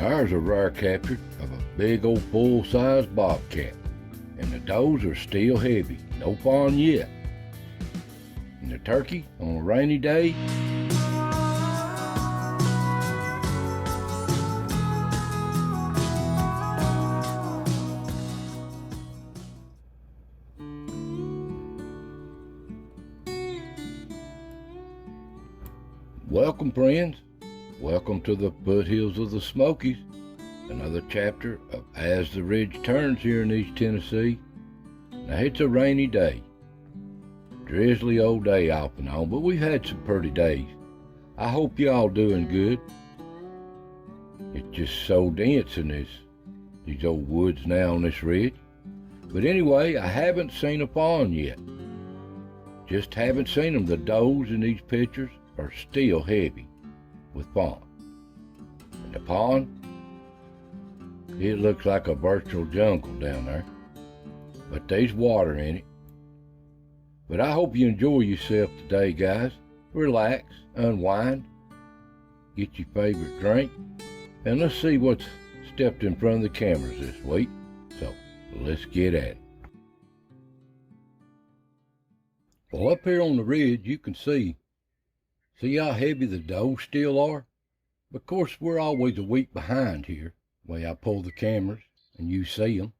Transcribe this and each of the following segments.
Ours a rare capture of a big old full-size bobcat, and the does are still heavy, no fawn yet. And the turkey on a rainy day, welcome friends, welcome to the foothills of the Smokies, another chapter of As the Ridge Turns here in East Tennessee. Now it's a rainy day, drizzly old day off and on, but we've had some pretty days. I hope y'all doing good. It's just so dense in these old woods now on this ridge. But anyway, I haven't seen a fawn yet. Just haven't seen them. The does in these pictures are still heavy with fawn. And the pond, it looks like a virtual jungle down there, but there's water in it. But I hope you enjoy yourself today, guys. Relax, unwind, get your favorite drink, and let's see what's stepped in front of the cameras this week. So let's get at it. Well, up here on the ridge you can see how heavy the does still are? Of course, we're always a week behind here, the way I pull the cameras and you see them.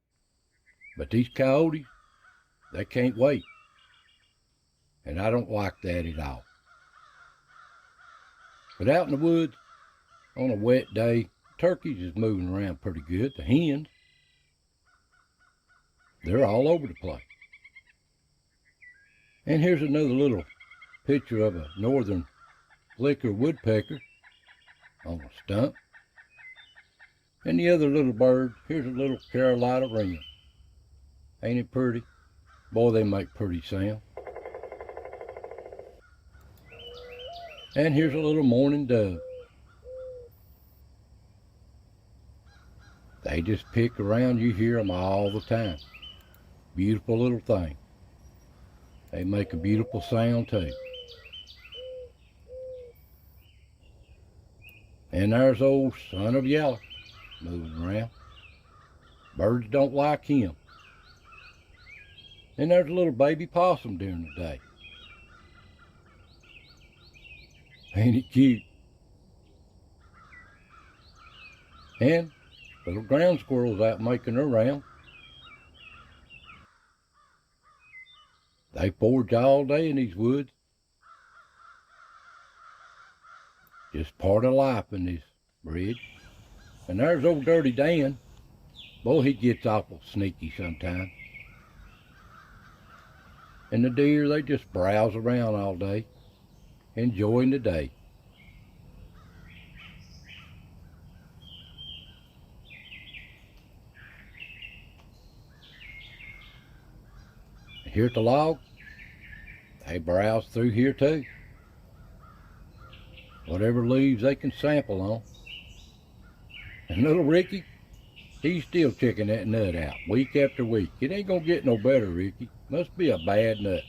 But these coyotes, they can't wait. And I don't like that at all. But out in the woods, on a wet day, turkeys is moving around pretty good. The hens, they're all over the place. And here's another little picture of a northern flicker woodpecker on a stump. And the other little bird, here's a little Carolina wren. Ain't it pretty? Boy, they make pretty sound. And here's a little mourning dove. They just pick around, you hear them all the time. Beautiful little thing. They make a beautiful sound too. And there's old son of Yeller moving around. Birds don't like him. And there's a little baby possum during the day. Ain't it cute? And little ground squirrels out making their round. They forage all day in these woods. Just part of life in this ridge. And there's old Dirty Dan. Boy, he gets awful sneaky sometimes. And the deer, they just browse around all day, enjoying the day. And here at the log, they browse through here too. Whatever leaves they can sample on. And little Ricky, he's still checking that nut out week after week. It ain't gonna get no better, Ricky. Must be a bad nut.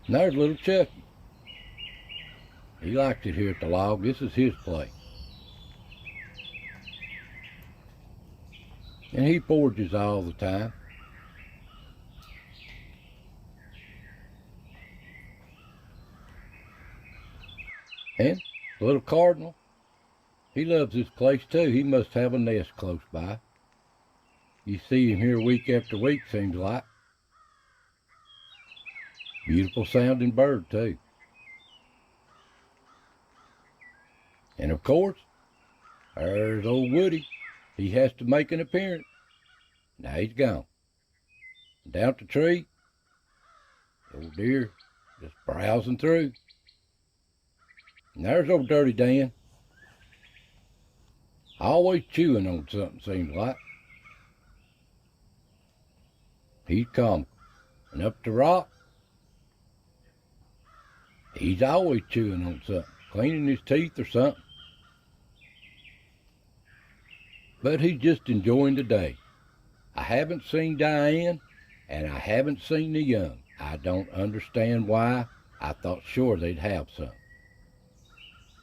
And there's little Chucky. He likes it here at the log. This is his place. And he forages all the time. And the little cardinal, he loves this place too. He must have a nest close by. You see him here week after week, seems like. Beautiful sounding bird too. And of course, there's old Woody. He has to make an appearance. Now he's gone. Down the tree, old deer just browsing through. And there's old Dirty Dan. Always chewing on something, seems like. He's comical. And up the rock, he's always chewing on something, cleaning his teeth or something. But he's just enjoying the day. I haven't seen Diane, and I haven't seen the young. I don't understand why. I thought sure they'd have some.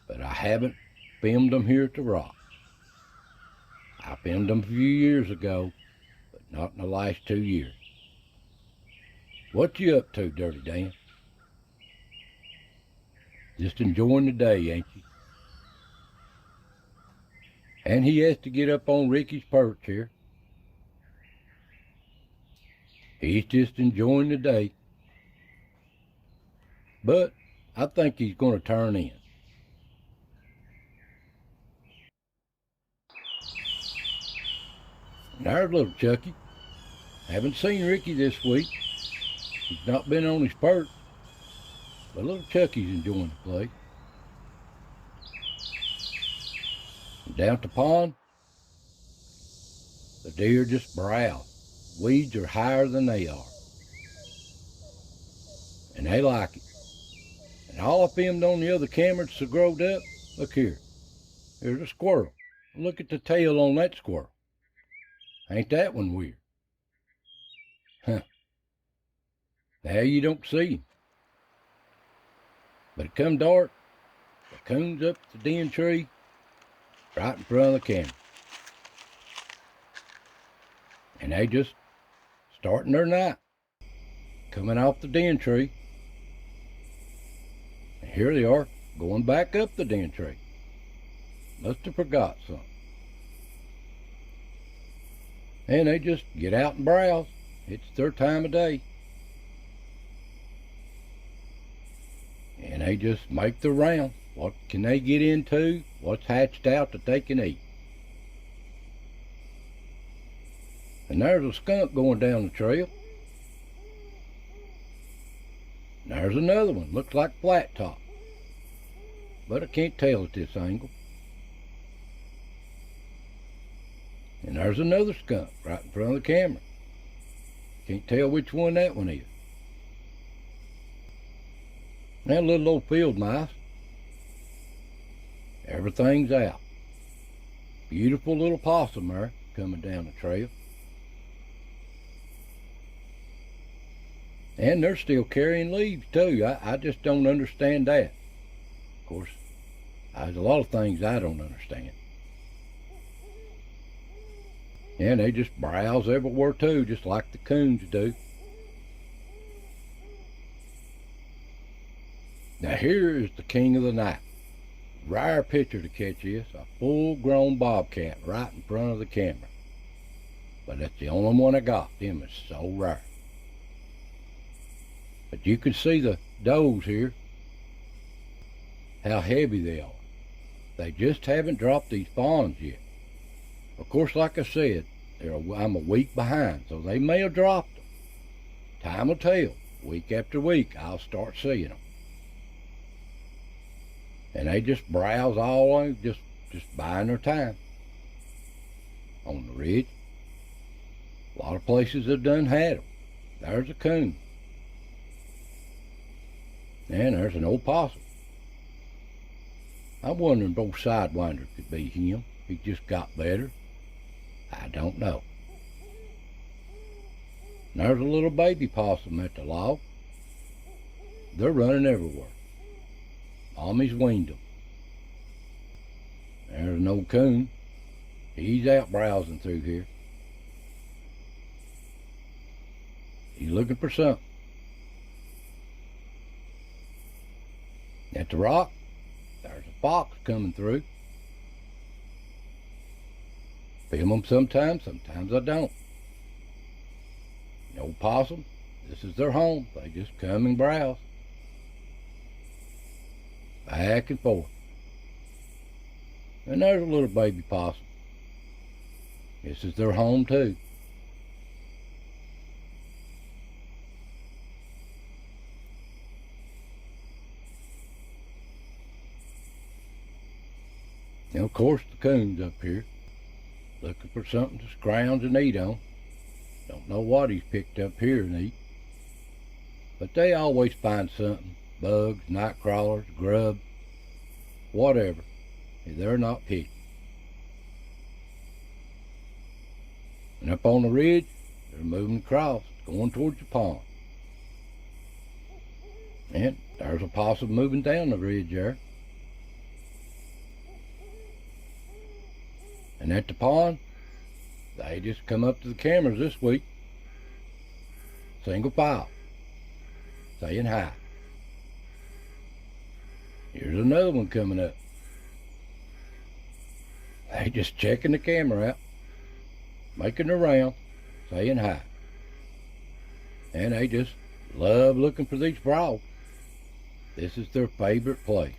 But I haven't filmed them here at the rock. I filmed them a few years ago, but not in the last 2 years. What you up to, Dirty Dan? Just enjoying the day, ain't you? And he has to get up on Ricky's perch here. He's just enjoying the day. But I think he's going to turn in. There's little Chucky. Haven't seen Ricky this week. He's not been on his perch. But little Chucky's enjoying the play. And down at the pond, the deer just browse. Weeds are higher than they are. And they like it. And all I filmed on the other camera that's so growed up, look here. There's a squirrel. Look at the tail on that squirrel. Ain't that one weird? Huh. Now you don't see him. But it come dark, the coon's up the den tree, right in front of the camera. And they just starting their night, coming off the den tree. And here they are, going back up the den tree. Must have forgot something. And they just get out and browse. It's their time of day. And they just make the round. What can they get into? What's hatched out that they can eat? And there's a skunk going down the trail. And there's another one. Looks like flat top. But I can't tell at this angle. And there's another skunk right in front of the camera. Can't tell which one that one is. Now little old field mice. Everything's out. Beautiful little possum there coming down the trail. And they're still carrying leaves too. I just don't understand that. Of course, there's a lot of things I don't understand. And they just browse everywhere too, just like the coons do. Now here is the king of the night. Rare picture to catch this, a full-grown bobcat right in front of the camera. But that's the only one I got. Them is so rare. But you can see the does here, how heavy they are. They just haven't dropped these fawns yet. Of course, like I said, I'm a week behind, so they may have dropped them. Time will tell. Week after week, I'll start seeing them. And they just browse all on, just buying their time. On the ridge, a lot of places have done had them. There's a coon. And there's an old possum. I'm wondering if both sidewinders could be him. He just got better. I don't know. And there's a little baby possum at the log. They're running everywhere. Mommy's weaned them. There's an old coon. He's out browsing through here. He's looking for something. At the rock, there's a fox coming through. Film them sometimes I don't. The old possum, this is their home. They just come and browse. Back and forth. And there's a little baby possum. This is their home too. And of course the coon's up here, looking for something to scrounge and eat on. Don't know what he's picked up here and eat. But they always find something. Bugs, night crawlers, grub, whatever. They're not picky. And up on the ridge, they're moving across, going towards the pond. And there's a possum moving down the ridge there. And at the pond, they just come up to the cameras this week, single file, saying hi. Here's another one coming up. They just checking the camera out, making the round, saying hi. And they just love looking for these frogs. This is their favorite place,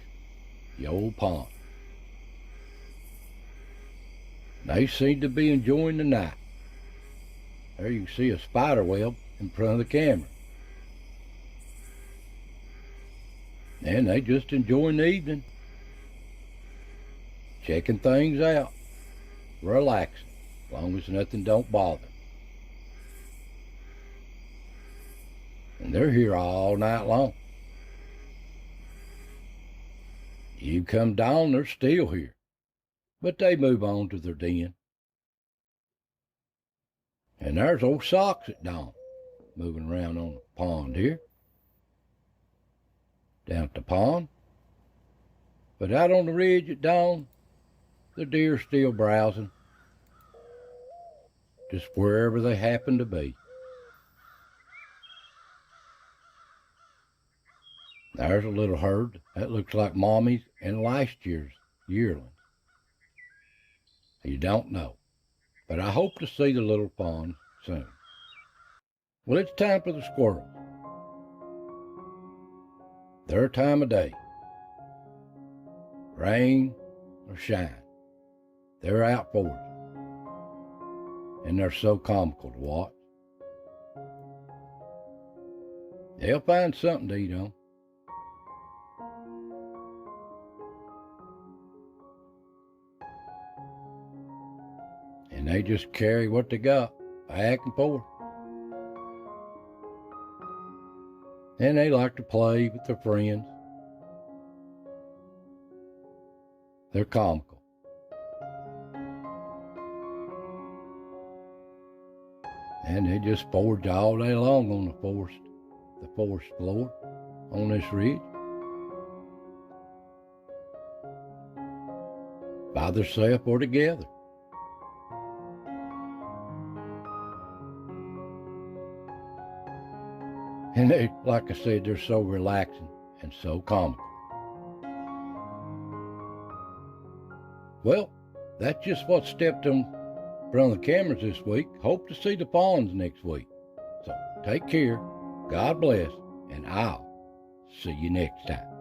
the old pond. They seem to be enjoying the night. There you can see a spider web in front of the camera. And they just enjoying the evening, checking things out, relaxing, as long as nothing don't bother them. And they're here all night long. You come down, they're still here, but they move on to their den. And there's old Socks at dawn, moving around on the pond here. Down at the pond. But out on the ridge at dawn, the deer's still browsing, just wherever they happen to be. There's a little herd that looks like mommy's and last year's yearlings. You don't know, but I hope to see the little fawn soon. Well, it's time for the squirrels. Their time of day. Rain or shine, they're out for it. And they're so comical to watch. They'll find something to eat on. And they just carry what they got back and forth. And they like to play with their friends. They're comical. And they just forage all day long on the forest floor on this ridge. By themselves or together. And they, like I said, they're so relaxing and so comical. Well, that's just what stepped in front of the cameras this week. Hope to see the fawns next week. So take care, God bless, and I'll see you next time.